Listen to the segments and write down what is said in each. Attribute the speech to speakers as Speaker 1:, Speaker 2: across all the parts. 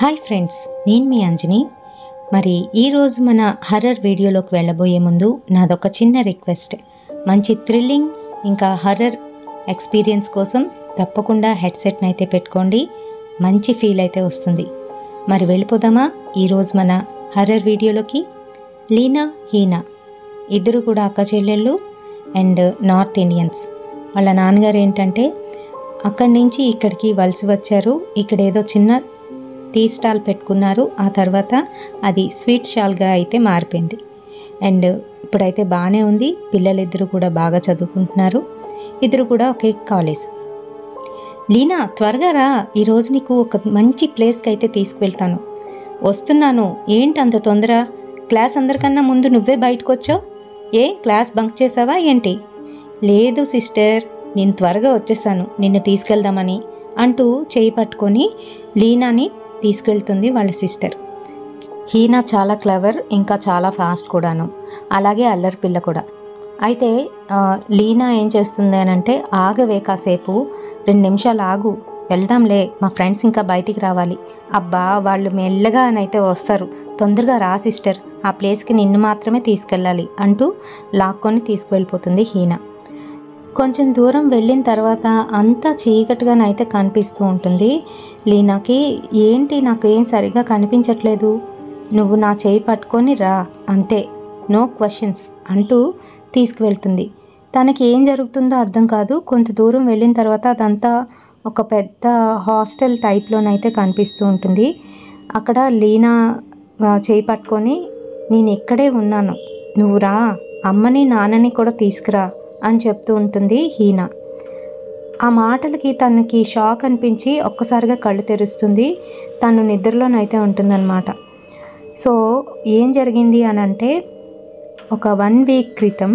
Speaker 1: Hi friends, నేను మీ అంజని. మరి ఈరోజు మన హర్రర్ వీడియోలోకి వెళ్ళబోయే ముందు నాదొక చిన్న రిక్వెస్ట్. మంచి థ్రిల్లింగ్ ఇంకా హర్రర్ ఎక్స్పీరియన్స్ కోసం తప్పకుండా హెడ్సెట్ని అయితే పెట్టుకోండి. మంచి ఫీల్ అయితే వస్తుంది. మరి వెళ్ళిపోదామా ఈరోజు మన హర్రర్ వీడియోలోకి. లీనా, హీనా ఇద్దరు కూడా అక్క చెల్లెళ్ళు అండ్ నార్త్ ఇండియన్స్. వాళ్ళ నాన్నగారు ఏంటంటే అక్కడి నుంచి ఇక్కడికి వలస వచ్చారు. ఇక్కడ ఏదో చిన్న టీ స్టాల్ పెట్టుకున్నారు. ఆ తర్వాత అది స్వీట్ స్టాల్గా అయితే మారిపోయింది. అండ్ ఇప్పుడైతే బాగానే ఉంది. పిల్లలిద్దరూ కూడా బాగా చదువుకుంటున్నారు. ఇద్దరు కూడా ఒకే కాలేజ్. లీనా, త్వరగా రా, ఈరోజు నీకు ఒక మంచి ప్లేస్కి అయితే తీసుకువెళ్తాను. వస్తున్నాను. ఏంటి అంత తొందర? క్లాస్ అందరికన్నా ముందు నువ్వే బయటకు వచ్చావు. క్లాస్ బంక్ చేసావా ఏంటి? లేదు సిస్టర్, నేను త్వరగా వచ్చేసాను నిన్ను తీసుకెళ్దామని అంటూ చేయి పట్టుకొని లీనాని తీసుకెళ్తుంది వాళ్ళ సిస్టర్. హీనా చాలా క్లవర్, ఇంకా చాలా ఫాస్ట్ కూడాను, అలాగే అల్లరి పిల్ల కూడా. అయితే లీనా ఏం చేస్తుంది అని అంటే, ఆగవే కాసేపు, 2 నిమిషాలు ఆగు, వెళ్దాంలే, మా ఫ్రెండ్స్ ఇంకా బయటికి రావాలి. అబ్బా, వాళ్ళు మెల్లగా అయితే వస్తారు, తొందరగా రా సిస్టర్, ఆ ప్లేస్కి నిన్ను మాత్రమే తీసుకెళ్ళాలి అంటూ లాక్కొని తీసుకువెళ్ళిపోతుంది హీనా. కొంచెం దూరం వెళ్ళిన తర్వాత అంతా చీకటిగానైతే కనిపిస్తూ ఉంటుంది లీనాకి. ఏంటి, నాకు ఏం సరిగా కనిపించట్లేదు, నువ్వు నా చేయి పట్టుకొని రా, అంతే, నో క్వశ్చన్స్ అంటూ తీసుకువెళ్తుంది. తనకి ఏం జరుగుతుందో అర్థం కాదు. కొంత దూరం వెళ్ళిన తర్వాత అదంతా ఒక పెద్ద హాస్టల్ టైప్లోనైతే కనిపిస్తూ ఉంటుంది. అక్కడ లీనా చేయి పట్టుకొని, నేను ఇక్కడే ఉన్నాను, నువ్వు రా, అమ్మని నాన్నని కూడా తీసుకురా అని చెప్తూ ఉంటుంది హీనా. ఆ మాటలకి తనకి షాక్ అనిపించి ఒక్కసారిగా కళ్ళు తెరుస్తుంది. తను నిద్రలోనైతే ఉంటుందన్నమాట. సో ఏం జరిగింది అని అంటే, ఒక 1 వీక్ క్రితం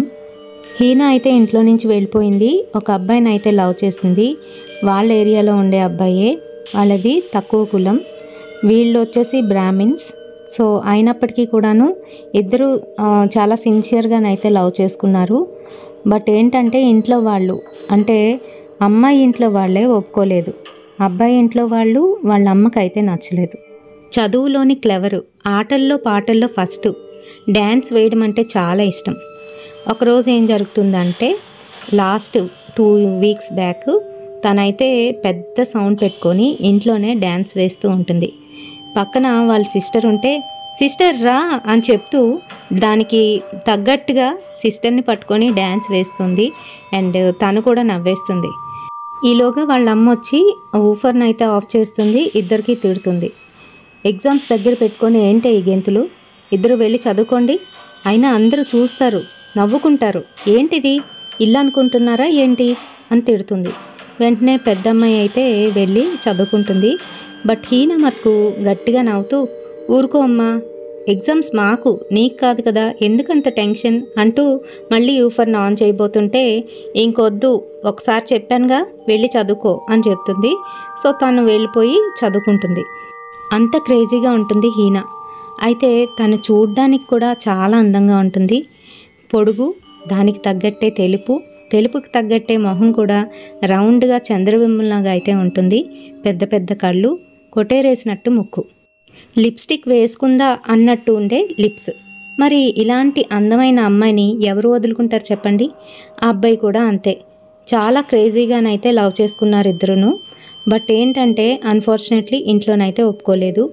Speaker 1: హీనా అయితే ఇంట్లో నుంచి వెళ్ళిపోయింది. ఒక అబ్బాయిని అయితే లవ్ చేసింది. వాళ్ళ ఏరియాలో ఉండే అబ్బాయే, వాళ్ళది తక్కువ కులం, వీళ్ళు వచ్చేసి బ్రాహ్మిన్స్. సో అయినప్పటికీ కూడాను ఇద్దరు చాలా సిన్సియర్గానైతే లవ్ చేసుకున్నారు. బట్ ఏంటంటే ఇంట్లో వాళ్ళు, అంటే అమ్మాయి ఇంట్లో వాళ్ళే ఒప్పుకోలేదు. అబ్బాయి ఇంట్లో వాళ్ళు వాళ్ళ అమ్మకైతే నచ్చలేదు. చదువులోని క్లెవరు, ఆటల్లో పాటల్లో ఫస్ట్, డ్యాన్స్ వేయడం అంటే చాలా ఇష్టం. ఒకరోజు ఏం జరుగుతుందంటే, లాస్ట్ 2 వీక్స్ బ్యాక్ తనైతే పెద్ద సౌండ్ పెట్టుకొని ఇంట్లోనే డ్యాన్స్ వేస్తూ ఉంటుంది. పక్కన వాళ్ళ సిస్టర్ ఉంటే, సిస్టర్ రా అని చెప్తూ దానికి తగ్గట్టుగా సిస్టర్ని పట్టుకొని డ్యాన్స్ వేస్తుంది. అండ్ తను కూడా నవ్వేస్తుంది. ఈలోగా వాళ్ళ అమ్మ వచ్చి ఊఫర్ని అయితే ఆఫ్ చేస్తుంది. ఇద్దరికి తిడుతుంది. ఎగ్జామ్స్ దగ్గర పెట్టుకొని ఏంటి ఈ గెంతులు, ఇద్దరు వెళ్ళి చదువుకోండి, అయినా అందరూ చూస్తారు, నవ్వుకుంటారు, ఏంటిది, ఇల్లు అనుకుంటున్నారా ఏంటి అని తిడుతుంది. వెంటనే పెద్దమ్మాయి అయితే వెళ్ళి చదువుకుంటుంది. బట్ హీనా మటుకు గట్టిగా నవ్వుతూ, ఊరుకో అమ్మా, ఎగ్జామ్స్ మాకు, నీకు కాదు కదా, ఎందుకంత టెన్షన్ అంటూ మళ్ళీ యూఫర్ని ఆన్ చేయబోతుంటే, ఇంకొద్దు, ఒకసారి చెప్పానుగా, వెళ్ళి చదువుకో అని చెప్తుంది. సో తను వెళ్ళిపోయి చదువుకుంటుంది. అంత క్రేజీగా ఉంటుంది హీనా. అయితే తను చూడ్డానికి కూడా చాలా అందంగా ఉంటుంది. పొడుగు, దానికి తగ్గట్టే తెలుపుకి తగ్గట్టే మొహం కూడా రౌండ్గా చంద్రబింబంలాగా అయితే ఉంటుంది. పెద్ద పెద్ద కళ్ళు, కొటేరేసినట్టు ముక్కు, లిప్స్టిక్ వేసుకుందా అన్నట్టు ఉండే లిప్స్. మరి ఇలాంటి అందమైన అమ్మాయిని ఎవరు వదులుకుంటారు చెప్పండి? ఆ అబ్బాయి కూడా అంతే, చాలా క్రేజీగానైతే లవ్ చేసుకున్నారు ఇద్దరును. బట్ ఏంటంటే అన్ఫార్చునేట్లీ ఇంట్లోనైతే ఒప్పుకోలేదు.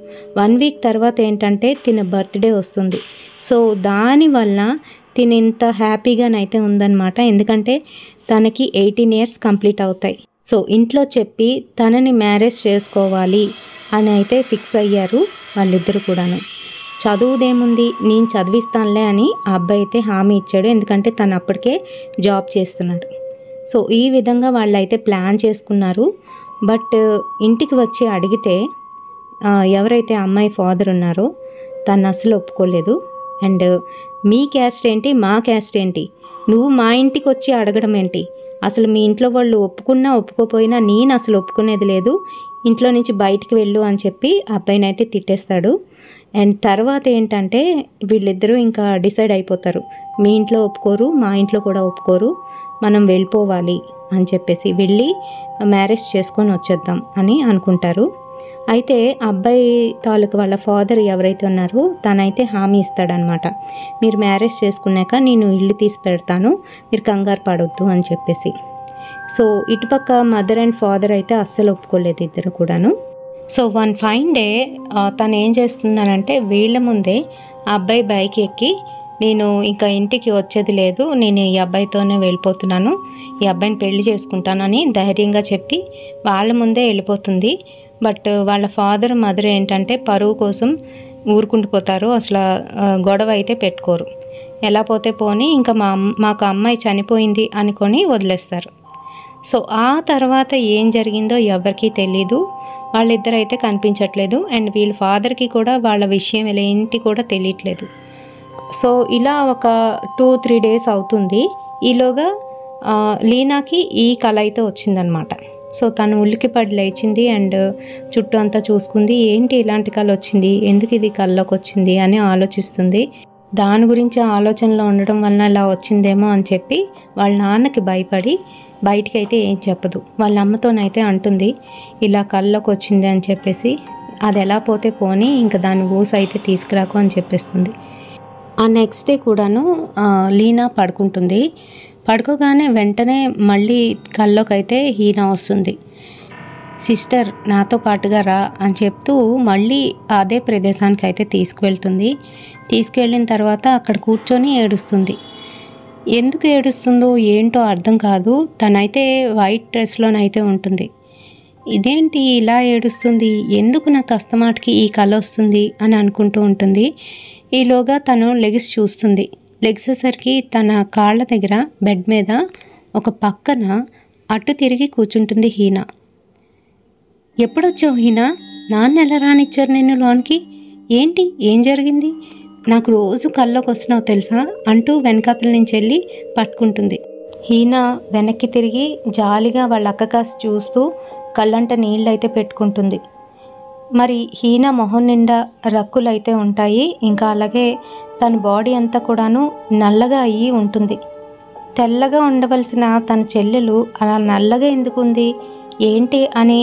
Speaker 1: 1 వీక్ తర్వాత ఏంటంటే తిన బర్త్డే వస్తుంది. సో దానివల్ల తిన ఇంత హ్యాపీగానైతే ఉందన్నమాట. ఎందుకంటే తనకి 18 ఇయర్స్ కంప్లీట్ అవుతాయి. సో ఇంట్లో చెప్పి తనని మ్యారేజ్ చేసుకోవాలి అని అయితే ఫిక్స్ అయ్యారు వాళ్ళిద్దరు కూడాను. చదువుదేముంది, నేను చదివిస్తానులే అని ఆ అబ్బాయి అయితే హామీ ఇచ్చాడు. ఎందుకంటే తను అప్పటికే జాబ్ చేస్తున్నాడు. సో ఈ విధంగా వాళ్ళైతే ప్లాన్ చేసుకున్నారు. బట్ ఇంటికి వచ్చి అడిగితే ఎవరైతే అమ్మాయి ఫాదర్ ఉన్నారో తను అసలు ఒప్పుకోలేదు. అండ్ మీ క్యాస్ట్ ఏంటి, మా క్యాస్ట్ ఏంటి, నువ్వు మా ఇంటికి వచ్చి అడగడం ఏంటి, అసలు మీ ఇంట్లో వాళ్ళు ఒప్పుకున్నా ఒప్పుకోపోయినా నేను అసలు ఒప్పుకునేది లేదు, ఇంట్లో నుంచి బయటికి వెళ్ళు అని చెప్పి అబ్బాయిని అయితే తిట్టేస్తాడు. అండ్ తర్వాత ఏంటంటే వీళ్ళిద్దరూ ఇంకా డిసైడ్ అయిపోతారు, మీ ఇంట్లో ఒప్పుకోరు, మా ఇంట్లో కూడా ఒప్పుకోరు, మనం వెళ్ళిపోవాలి అని చెప్పేసి వెళ్ళి మ్యారేజ్ చేసుకొని వచ్చేద్దాం అని అనుకుంటారు. అయితే అబ్బాయి తాలూకు వాళ్ళ ఫాదర్ ఎవరైతే ఉన్నారో తనైతే హామీ ఇస్తాడనమాట, మీరు మ్యారేజ్ చేసుకున్నాక నేను ఇల్లు తీసి పెడతాను, మీరు కంగారు పడొద్దు అని చెప్పేసి. సో ఇటుపక్క మదర్ అండ్ ఫాదర్ అయితే అస్సలు ఒప్పుకోలేదు ఇద్దరు కూడాను. సో వన్ ఫైన్ డే తను ఏం చేస్తుందనంటే వీళ్ళ ముందే ఆ అబ్బాయి బైక్ ఎక్కి నేను ఇంకా ఇంటికి వచ్చేది లేదు, నేను ఈ అబ్బాయితోనే వెళ్ళిపోతున్నాను, ఈ అబ్బాయిని పెళ్లి చేసుకుంటానని ధైర్యంగా చెప్పి వాళ్ళ ముందే వెళ్ళిపోతుంది. బట్ వాళ్ళ ఫాదర్ మదర్ ఏంటంటే పరువు కోసం ఊరుకుండిపోతారు, అసలు గొడవ అయితే పెట్టుకోరు. ఎలా పోతే పోని ఇంకా మాకు అమ్మాయి చనిపోయింది అనుకొని వదిలేస్తారు. సో ఆ తర్వాత ఏం జరిగిందో ఎవరికీ తెలీదు, వాళ్ళిద్దరు అయితే కనిపించట్లేదు అండ్ వీళ్ళ ఫాదర్కి కూడా వాళ్ళ విషయం ఏంటి కూడా తెలియట్లేదు. సో ఇలా ఒక 2-3 డేస్ అవుతుంది. ఈలోగా లీనాకి ఈ కళ అయితే వచ్చిందనమాట. సో తను ఉలిక్కిపడి లేచింది అండ్ చుట్టూ అంతా చూసుకుంది, ఏంటి ఇలాంటి కళ వచ్చింది, ఎందుకు ఇది కళ్ళలోకి వచ్చింది అని ఆలోచిస్తుంది. దాని గురించి ఆలోచనలో ఉండడం వలన ఇలా వచ్చిందేమో అని చెప్పి వాళ్ళ నాన్నకి భయపడి బయటికి అయితే ఏం చెప్పదు. వాళ్ళ అమ్మతోనైతే అంటుంది ఇలా కళ్ళలోకి వచ్చింది అని చెప్పేసి, అది ఎలా పోతే పోని ఇంకా దాని ఊస అయితే తీసుకురాకు అని చెప్పేస్తుంది. ఆ నెక్స్ట్ డే కూడాను లీనా పడుకుంటుంది. పడుకోగానే వెంటనే మళ్ళీ కల్లోకి అయితే హీనా వస్తుంది. సిస్టర్ నాతో పాటుగా రా అని చెప్తూ మళ్ళీ అదే ప్రదేశానికి అయితే తీసుకువెళ్తుంది. తీసుకువెళ్ళిన తర్వాత అక్కడ కూర్చొని ఏడుస్తుంది. ఎందుకు ఏడుస్తుందో ఏంటో అర్థం కాదు. తనైతే వైట్ డ్రెస్లోనైతే ఉంటుంది. ఇదేంటి ఇలా ఏడుస్తుంది, ఎందుకు నాకు అస్తమాటికి ఈ కళ వస్తుంది అని అనుకుంటూ ఉంటుంది. ఈలోగా తను లెగిసి చూస్తుంది. లెగిసేసరికి తన కాళ్ళ దగ్గర బెడ్ మీద ఒక పక్కన అటు తిరిగి కూర్చుంటుంది హీనా. ఎప్పుడొచ్చావు హీనా, నాన్న ఎలా రానిచ్చారు నిన్ను లోనికి, ఏంటి ఏం జరిగింది, నాకు రోజు కల్లోకి వస్తున్నావు తెలుసా అంటూ వెనకాతల నుంచి వెళ్ళి పట్టుకుంటుంది. హీనా వెనక్కి తిరిగి జాలిగా వాళ్ళ అక్క కాసి చూస్తూ కళ్ళంట నీళ్ళైతే పెట్టుకుంటుంది. మరి హీనా మొహం నిండా రక్కులైతే ఉంటాయి, ఇంకా అలాగే తన బాడీ అంతా కూడాను నల్లగా అయ్యి ఉంటుంది. తెల్లగా ఉండవలసిన తన చెల్లెలు అలా నల్లగా ఎందుకుంది ఏంటి అని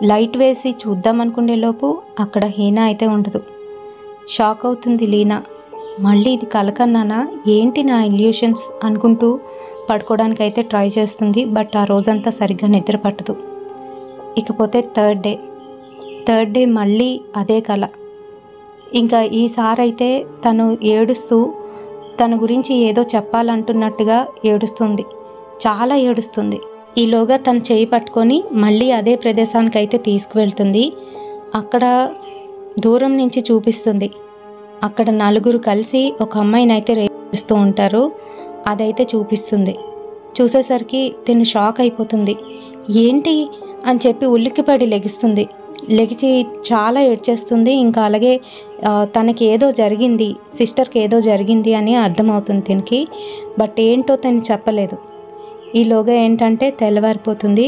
Speaker 1: లైట్ వేసి చూద్దామనుకునేలోపు అక్కడ హీనా అయితే ఉండదు. షాక్ అవుతుంది లీనా. మళ్ళీ ఇది కలకన్నానా ఏంటి నా ఇల్యూషన్స్ అనుకుంటూ పడుకోవడానికి అయితే ట్రై చేస్తుంది. బట్ ఆ రోజంతా సరిగ్గా నిద్ర పట్టదు. ఇకపోతే థర్డ్ డే మళ్ళీ అదే కళ. ఇంకా ఈసారి అయితే తను ఏడుస్తూ తన గురించి ఏదో చెప్పాలంటున్నట్టుగా ఏడుస్తుంది, చాలా ఏడుస్తుంది. ఈలోగా తను చేయి పట్టుకొని మళ్ళీ అదే ప్రదేశానికి అయితే తీసుకువెళ్తుంది. అక్కడ దూరం నుంచి చూపిస్తుంది. అక్కడ నలుగురు కలిసి ఒక అమ్మాయిని అయితే రేపిస్తూ ఉంటారు. అదైతే చూపిస్తుంది. చూసేసరికి తిను షాక్ అయిపోతుంది. ఏంటి అని చెప్పి ఉలిక్కిపడి లెగిస్తుంది. లెగిచి చాలా ఏడ్చేస్తుంది. ఇంకా అలాగే తనకి ఏదో జరిగింది, సిస్టర్కి ఏదో జరిగింది అని అర్థమవుతుంది తినికి. బట్ ఏంటో తను చెప్పలేదు. ఈలోగా ఏంటంటే తెల్లవారిపోతుంది.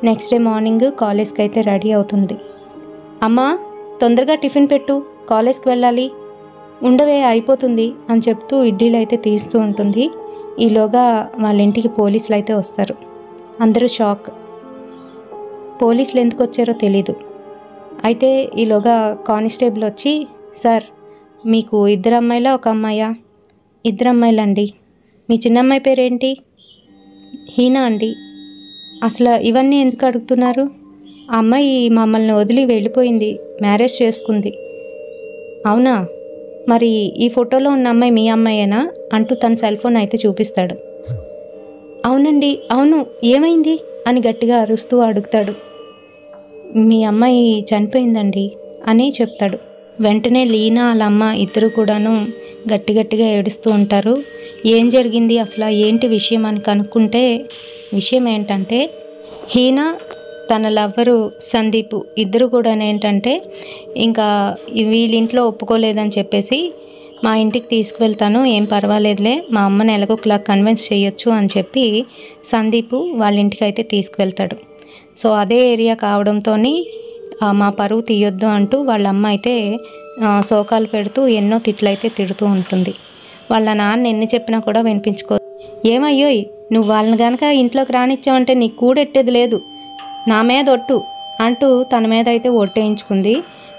Speaker 1: నెక్స్ట్ డే మార్నింగ్ కాలేజ్కి అయితే రెడీ అవుతుంది. అమ్మా తొందరగా టిఫిన్ పెట్టు, కాలేజ్కి వెళ్ళాలి, ఉండవే అయిపోతుంది అని చెప్తూ ఇడ్లీలు అయితే తీస్తూ ఉంటుంది. ఈలోగా వాళ్ళ ఇంటికి పోలీసులు అయితే వస్తారు. అందరూ షాక్. పోలీసులు ఎందుకు వచ్చారో తెలీదు. అయితే ఈలోగా కానిస్టేబుల్ వచ్చి, సార్ మీకు 2 అమ్మాయిలా ఒక అమ్మాయా? 2 అమ్మాయిలండి. మీ చిన్నమ్మాయి పేరేంటి? హీనా అండి. అసలు ఇవన్నీ ఎందుకు అడుగుతున్నారు? ఆ అమ్మాయి మమ్మల్ని వదిలి వెళ్ళిపోయింది, మ్యారేజ్ చేసుకుంది. అవునా, మరి ఈ ఫోటోలో ఉన్న అమ్మాయి మీ అమ్మాయేనా అంటూ తన సెల్ ఫోన్ అయితే చూపిస్తాడు. అవునండి, అవును, ఏమైంది అని గట్టిగా అరుస్తూ అడుగుతాడు. మీ అమ్మాయి చనిపోయిందండి అని చెప్తాడు. వెంటనే లీనా వాళ్ళ అమ్మ ఇద్దరు కూడాను గట్టిగా ఏడుస్తూ ఉంటారు. ఏం జరిగింది అసలు, ఏంటి విషయం అని కనుక్కుంటే విషయం ఏంటంటే హీనా తన లవ్వరు సందీప్ ఇద్దరు కూడా ఏంటంటే ఇంకా వీళ్ళ ఇంట్లో ఒప్పుకోలేదని చెప్పేసి మా ఇంటికి తీసుకువెళ్తాను, ఏం పర్వాలేదులే, మా అమ్మని ఎలాగోలా కన్విన్స్ చేయొచ్చు అని చెప్పి సందీప్ వాళ్ళ ఇంటికి అయితే తీసుకువెళ్తాడు. సో అదే ఏరియా కావడంతో మా పరువు తీయొద్దు అంటూ వాళ్ళ అమ్మ అయితే శోకాలు పెడుతూ ఎన్నో తిట్లయితే తిడుతూ ఉంటుంది. వాళ్ళ నాన్న ఎన్ని చెప్పినా కూడా వినిపించుకో. ఏమయ్యోయ్, నువ్వు వాళ్ళని కనుక ఇంట్లోకి రానిచ్చావంటే నీకు కూడెట్టేది లేదు, నా మీద ఒట్టు, అంటూ తన మీద అయితే ఒట్టేయించుకుంది.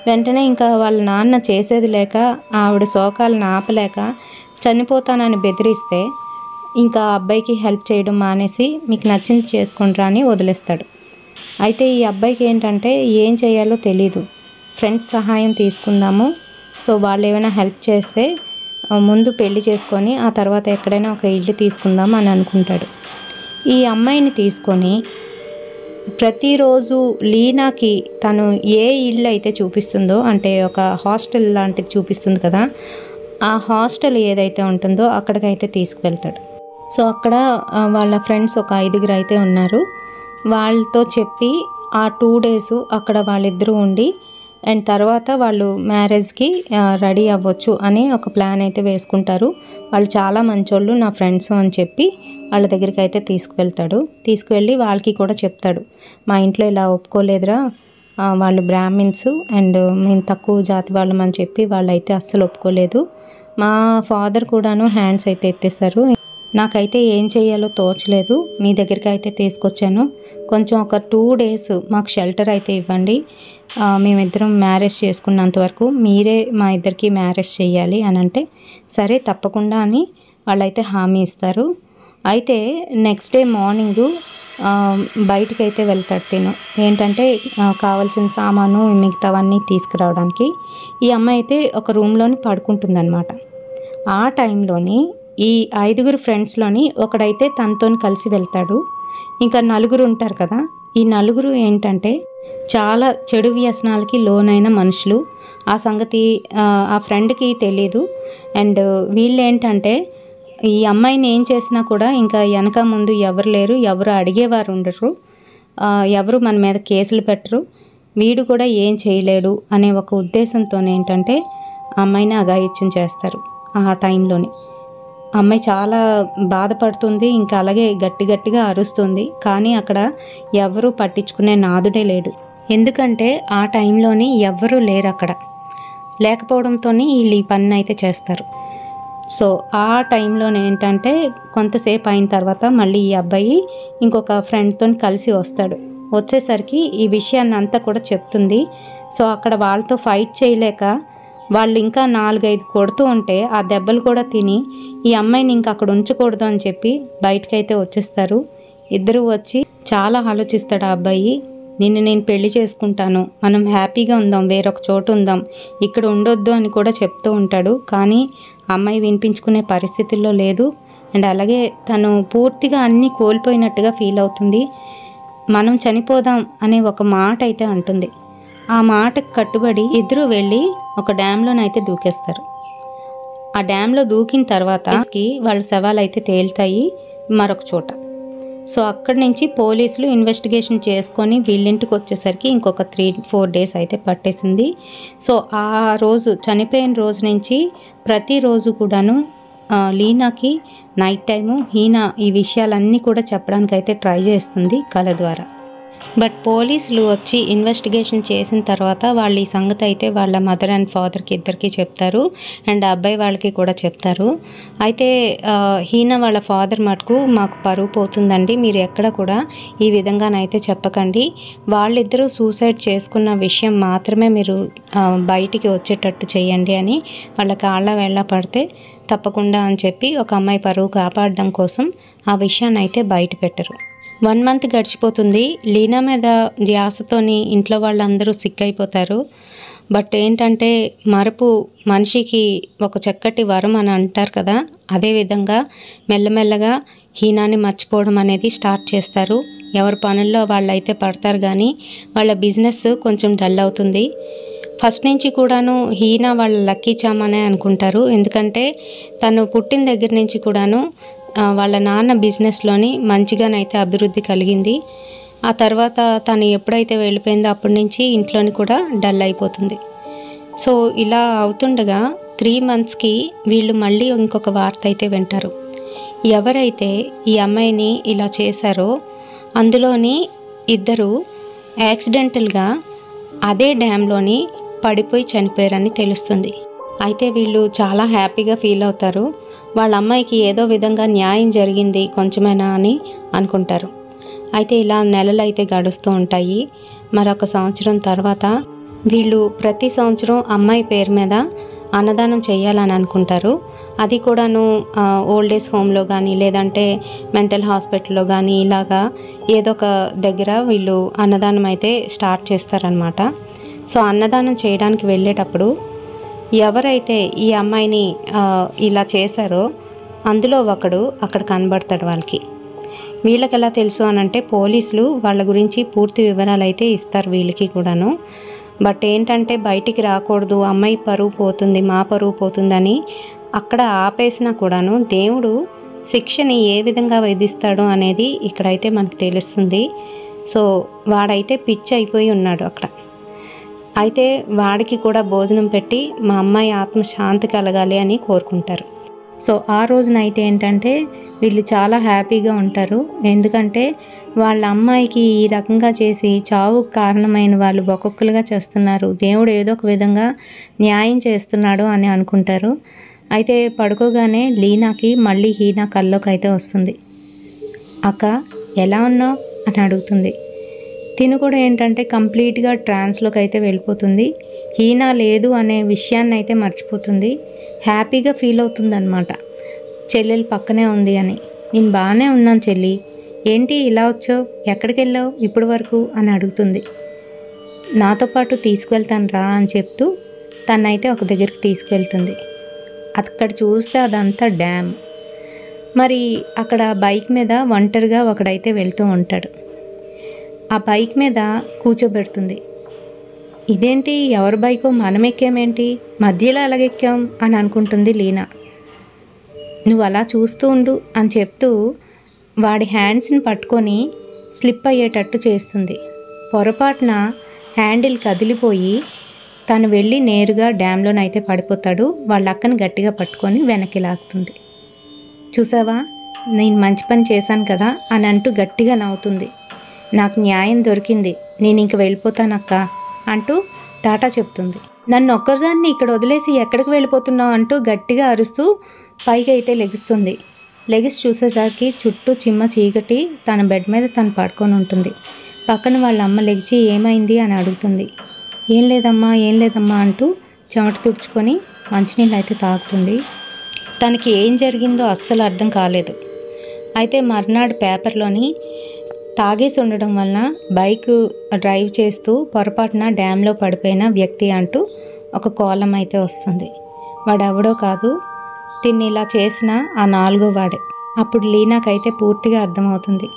Speaker 1: వెంటనే ఇంకా వాళ్ళ నాన్న చేసేది లేక ఆవిడ శోకాలను ఆపలేక చనిపోతానని బెదిరిస్తే ఇంకా అబ్బాయికి హెల్ప్ చేయడం మానేసి మీకు నచ్చింది చేసుకుంటారా అని వదిలేస్తాడు. అయితే ఈ అబ్బాయికి ఏంటంటే ఏం చేయాలో తెలీదు. ఫ్రెండ్స్ సహాయం తీసుకుందాము, సో వాళ్ళు ఏమైనా హెల్ప్ చేస్తే ముందు పెళ్లి చేసుకొని ఆ తర్వాత ఎక్కడైనా ఒక ఇల్లు తీసుకుందాం అని అనుకుంటాడు. ఈ అమ్మాయిని తీసుకొని ప్రతిరోజు లీనాకి తను ఏ ఇల్లు అయితే చూపిస్తుందో, అంటే ఒక హాస్టల్ లాంటిది చూపిస్తుంది కదా, ఆ హాస్టల్ ఏదైతే ఉంటుందో అక్కడికైతే తీసుకువెళ్తాడు. సో అక్కడ వాళ్ళ ఫ్రెండ్స్ ఒక 5గురు అయితే ఉన్నారు. వాళ్ళతో చెప్పి ఆ 2 days అక్కడ వాళ్ళిద్దరూ ఉండి అండ్ తర్వాత వాళ్ళు మ్యారేజ్కి రెడీ అవ్వచ్చు అని ఒక ప్లాన్ అయితే వేసుకుంటారు. వాళ్ళు చాలా మంచోళ్ళు, నా ఫ్రెండ్స్ అని చెప్పి వాళ్ళ దగ్గరికి అయితే తీసుకువెళ్ళి వాళ్ళకి కూడా చెప్తాడు, మా ఇంట్లో ఇలా ఒప్పుకోలేదురా, వాళ్ళు బ్రాహ్మిన్స్ అండ్ మేము తక్కువ జాతి వాళ్ళం అని చెప్పి వాళ్ళైతే అస్సలు ఒప్పుకోలేదు. మా ఫాదర్ కూడాను హ్యాండ్స్ అయితే ఎత్తేసారు. నాకైతే ఏం చేయాలో తోచలేదు, మీ దగ్గరికి అయితే తీసుకొచ్చాను, కొంచెం ఒక 2 days మాకు షెల్టర్ అయితే ఇవ్వండి, మేమిద్దరం మ్యారేజ్ చేసుకున్నంత వరకు మీరే మా ఇద్దరికి మ్యారేజ్ చేయాలి అని అంటే సరే తప్పకుండా అని వాళ్ళైతే హామీ ఇస్తారు. అయితే నెక్స్ట్ డే మార్నింగు బయటికైతే వెళ్తాడు తిను, ఏంటంటే కావాల్సిన సామాను మిగతావన్నీ తీసుకురావడానికి. ఈ అమ్మాయి అయితే ఒక రూమ్లోని పడుకుంటుందన్నమాట. ఆ టైంలోని ఈ 5గురు ఫ్రెండ్స్లోని ఒకడైతే తనతో కలిసి వెళ్తాడు. ఇంకా 4 ఉంటారు కదా, ఈ 4 ఏంటంటే చాలా చెడు వ్యసనాలకి లోనైన మనుషులు. ఆ సంగతి ఆ ఫ్రెండ్కి తెలీదు. అండ్ వీళ్ళు ఏంటంటే ఈ అమ్మాయిని ఏం చేసినా కూడా ఇంకా వెనక ముందు ఎవరు లేరు, ఎవరు అడిగేవారు ఉండరు, ఎవరు మన మీద కేసులు పెట్టరు, వీడు కూడా ఏం చేయలేడు అనే ఒక ఉద్దేశంతో ఏంటంటే ఆ అమ్మాయిని అఘాయిత్యం చేస్తారు. ఆ టైంలోని అమ్మాయి చాలా బాధపడుతుంది, ఇంకా అలాగే గట్టిగా అరుస్తుంది. కానీ అక్కడ ఎవరు పట్టించుకునే నాదుడే లేడు. ఎందుకంటే ఆ టైంలోని ఎవ్వరూ లేరు అక్కడ, లేకపోవడంతో వీళ్ళు ఈ పని అయితే చేస్తారు. సో ఆ టైంలోనే ఏంటంటే కొంతసేపు అయిన తర్వాత మళ్ళీ ఈ అబ్బాయి ఇంకొక ఫ్రెండ్తో కలిసి వస్తాడు. వచ్చేసరికి ఈ విషయాన్ని అంతా కూడా చెప్తుంది. సో అక్కడ వాళ్ళతో ఫైట్ చేయలేక వాళ్ళు ఇంకా 4-5 కొడుతూ ఉంటే ఆ దెబ్బలు కూడా తిని ఈ అమ్మాయిని ఇంకా అక్కడ ఉంచకూడదు అని చెప్పి బయటకైతే వచ్చేస్తారు. ఇద్దరు వచ్చి చాలా ఆలోచిస్తాడు ఆ అబ్బాయి, నిన్ను నేను పెళ్లి చేసుకుంటాను, మనం హ్యాపీగా ఉందాం, వేరొక చోటు ఉందాం, ఇక్కడ ఉండొద్దు అని కూడా చెప్తూ ఉంటాడు. కానీ అమ్మాయి వినిపించుకునే పరిస్థితుల్లో లేదు. అండ్ అలాగే తను పూర్తిగా అన్నీ కోల్పోయినట్టుగా ఫీల్ అవుతుంది. మనం చనిపోదాం అనే ఒక మాట అయితే అంటుంది. ఆ మాటకు కట్టుబడి ఇద్దరు వెళ్ళి ఒక డ్యాంలోనైతే దూకేస్తారు. ఆ డ్యాంలో దూకిన తర్వాత వాళ్ళ శవాలు అయితే తేలుతాయి మరొక చోట. సో అక్కడి నుంచి పోలీసులు ఇన్వెస్టిగేషన్ చేసుకొని వీళ్ళింటికి వచ్చేసరికి ఇంకొక 3-4 days అయితే పట్టేసింది. సో ఆ రోజు చనిపోయిన రోజు నుంచి ప్రతిరోజు కూడాను లీనాకి నైట్ టైము హీనా ఈ విషయాలన్నీ కూడా చెప్పడానికి అయితే ట్రై చేస్తుంది కళ ద్వారా. బట్ పోలీసులు వచ్చి ఇన్వెస్టిగేషన్ చేసిన తర్వాత వాళ్ళు ఈ సంగతి అయితే వాళ్ళ మదర్ అండ్ ఫాదర్కి ఇద్దరికి చెప్తారు. అండ్ అబ్బాయి వాళ్ళకి కూడా చెప్తారు. అయితే హీనా వాళ్ళ ఫాదర్ మటుకు మాకు పరువు పోతుందండి, మీరు ఎక్కడ కూడా ఈ విధంగానైతే చెప్పకండి, వాళ్ళిద్దరూ సూసైడ్ చేసుకున్న విషయం మాత్రమే మీరు బయటికి వచ్చేటట్టు చేయండి అని వాళ్ళ కాళ్ళ వెళ్ళ పడితే తప్పకుండా అని చెప్పి ఒక అమ్మాయి పరువు కాపాడడం కోసం ఆ విషయాన్ని అయితే బయట పెట్టరు. 1 month గడిచిపోతుంది. లీనా మీద ధ్యాసతోని ఇంట్లో వాళ్ళందరూ సిక్ అయిపోతారు. బట్ ఏంటంటే మరపు మనిషికి ఒక చక్కటి వరం అని అంటారు కదా, అదేవిధంగా మెల్లమెల్లగా హీనాని మర్చిపోవడం అనేది స్టార్ట్ చేస్తారు. ఎవరి పనుల్లో వాళ్ళైతే పడతారు, కానీ వాళ్ళ బిజినెస్ కొంచెం డల్ అవుతుంది. ఫస్ట్ నుంచి కూడాను హీనా వాళ్ళ లక్కీ చామ్ అనే అనుకుంటారు. ఎందుకంటే తను పుట్టిన దగ్గర నుంచి కూడాను వాళ్ళ నాన్న బిజినెస్లోని మంచిగానైతే అభివృద్ధి కలిగింది. ఆ తర్వాత తను ఎప్పుడైతే వెళ్ళిపోయిందో అప్పటి నుంచి ఇంట్లోని కూడా డల్ అయిపోతుంది. సో ఇలా అవుతుండగా 3 monthsకి వీళ్ళు మళ్ళీ ఇంకొక వార్త అయితే వింటారు. ఎవరైతే ఈ అమ్మాయిని ఇలా చేశారో అందులోని ఇద్దరు యాక్సిడెంటల్గా అదే డ్యాంలోని పడిపోయి చనిపోయారని తెలుస్తుంది. అయితే వీళ్ళు చాలా హ్యాపీగా ఫీల్ అవుతారు. వాళ్ళ అమ్మాయికి ఏదో విధంగా న్యాయం జరిగింది కొంచెమైనా అని అనుకుంటారు. అయితే ఇలా నెలలు అయితే గడుస్తూ ఉంటాయి. మరొక సంవత్సరం తర్వాత వీళ్ళు ప్రతి సంవత్సరం అమ్మాయి పేరు మీద అన్నదానం చేయాలని అనుకుంటారు. అది కూడాను ఓల్డ్ ఏజ్ హోమ్లో కానీ లేదంటే మెంటల్ హాస్పిటల్లో కానీ ఇలాగా ఏదో ఒక దగ్గర వీళ్ళు అన్నదానం అయితే స్టార్ట్ చేస్తారనమాట. సో అన్నదానం చేయడానికి వెళ్ళేటప్పుడు ఎవరైతే ఈ అమ్మాయిని ఇలా చేశారో అందులో ఒకడు అక్కడ కనబడతాడు వాళ్ళకి. వీళ్ళకి ఎలా తెలుసు అనంటే పోలీసులు వాళ్ళ గురించి పూర్తి వివరాలు అయితే ఇస్తారు వీళ్ళకి కూడాను. బట్ ఏంటంటే బయటికి రాకూడదు, అమ్మాయి పరువు పోతుంది, మా పరువు పోతుందని అక్కడ ఆపేసినా కూడాను దేవుడు శిక్షని ఏ విధంగా విధిస్తాడో అనేది ఇక్కడైతే మనకు తెలుస్తుంది. సో వాడైతే పిచ్చి అయిపోయి ఉన్నాడు అక్కడ. అయితే వాడికి కూడా భోజనం పెట్టి మా అమ్మాయి ఆత్మ శాంతి కలగాలి అని కోరుకుంటారు. సో ఆ రోజు నైట్ ఏంటంటే వీళ్ళు చాలా హ్యాపీగా ఉంటారు. ఎందుకంటే వాళ్ళ అమ్మాయికి ఈ రకంగా చేసి చావుకు కారణమైన వాళ్ళు ఒక్కొక్కరుగా చేస్తున్నారు, దేవుడు ఏదో ఒక విధంగా న్యాయం చేస్తున్నాడు అని అనుకుంటారు. అయితే పడుకోగానే లీనాకి మళ్ళీ హీనా కల్లోకి అయితే వస్తుంది. అక్క ఎలా ఉన్నావు అని అడుగుతుంది. తిను కూడా ఏంటంటే కంప్లీట్గా ట్రాన్స్లోకి అయితే వెళ్ళిపోతుంది. హీనా లేదు అనే విషయాన్ని అయితే మర్చిపోతుంది. హ్యాపీగా ఫీల్ అవుతుంది అనమాట, చెల్లెలు పక్కనే ఉంది అని. నేను బాగానే ఉన్నాను చెల్లి, ఏంటి ఇలా వచ్చావు, ఎక్కడికి వెళ్ళావు ఇప్పటి వరకు అని అడుగుతుంది. నాతో పాటు తీసుకువెళ్తాను రా అని చెప్తూ తనైతే ఒక దగ్గరికి తీసుకువెళ్తుంది. అక్కడ చూస్తే అదంతా డ్యామ్. మరి అక్కడ బైక్ మీద ఒంటరిగా ఒకడైతే వెళ్తూ ఉంటాడు. ఆ బైక్ మీద కూర్చోబెడుతుంది. ఇదేంటి ఎవరి బైకో మనం ఎక్కామేంటి, మధ్యలో ఎలాగెక్కాం అని అనుకుంటుంది లీనా. నువ్వు అలా చూస్తూ ఉండు అని చెప్తూ వాడి హ్యాండ్స్ని పట్టుకొని స్లిప్ అయ్యేటట్టు చేస్తుంది. పొరపాటున హ్యాండిల్ కదిలిపోయి తను వెళ్ళి నేరుగా డ్యామ్లోనైతే పడిపోతాడు. వాళ్ళ అక్కని గట్టిగా పట్టుకొని వెనక్కి లాగుతుంది. చూసావా నేను మంచి పని చేశాను కదా అని అంటూ గట్టిగా నవ్వుతుంది. నాకు న్యాయం దొరికింది, నేను ఇంక వెళ్ళిపోతానక్క అంటూ టాటా చెప్తుంది. నన్ను ఒక్కదాన్ని ఇక్కడ వదిలేసి ఎక్కడికి వెళ్ళిపోతున్నావు అంటూ గట్టిగా అరుస్తూ పైకి అయితే లెగుస్తుంది. లెగిసి చూసేసరికి చుట్టూ చిమ్మ చీకటి, తన బెడ్ మీద తను పడుకొని ఉంటుంది. పక్కన వాళ్ళ అమ్మ లెగిచి ఏమైంది అని అడుగుతుంది. ఏం లేదమ్మా అంటూ చెమట తుడుచుకొని మంచినీళ్ళు అయితే తాగుతుంది. తనకి ఏం జరిగిందో అస్సలు అర్థం కాలేదు. అయితే మర్నాడు పేపర్లోని తాగేసి ఉండడం వలన బైక్ డ్రైవ్ చేస్తూ పొరపాటున డ్యామ్లో పడిపోయిన వ్యక్తి అంటూ ఒక కాలం అయితే వస్తుంది. వాడెవడో కాదు, తిన్ని ఇలా చేసిన ఆ 4వ వాడే. అప్పుడు లీనాకైతే పూర్తిగా అర్థమవుతుంది.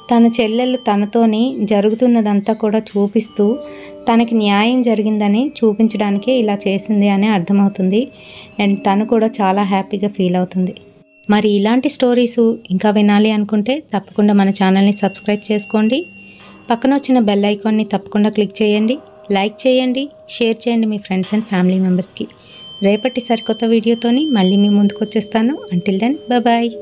Speaker 1: తన చెల్లెలు తనతోని జరుగుతున్నదంతా కూడా చూపిస్తూ తనకి న్యాయం జరిగిందని చూపించడానికే ఇలా చేసింది అని అర్థమవుతుంది. అండ్ తను కూడా చాలా హ్యాపీగా ఫీల్ అవుతుంది. మరి ఇలాంటి స్టోరీసు ఇంకా వినాలి అనుకుంటే తప్పకుండా మన ఛానల్ని సబ్స్క్రైబ్ చేసుకోండి. పక్కన వచ్చిన బెల్ ఐకాన్ని తప్పకుండా క్లిక్ చేయండి, లైక్ చేయండి, షేర్ చేయండి మీ ఫ్రెండ్స్ అండ్ ఫ్యామిలీ మెంబర్స్కి. రేపటి సరికొత్త వీడియోతోని మళ్ళీ మీ ముందుకు వచ్చేస్తాను. Until then bye.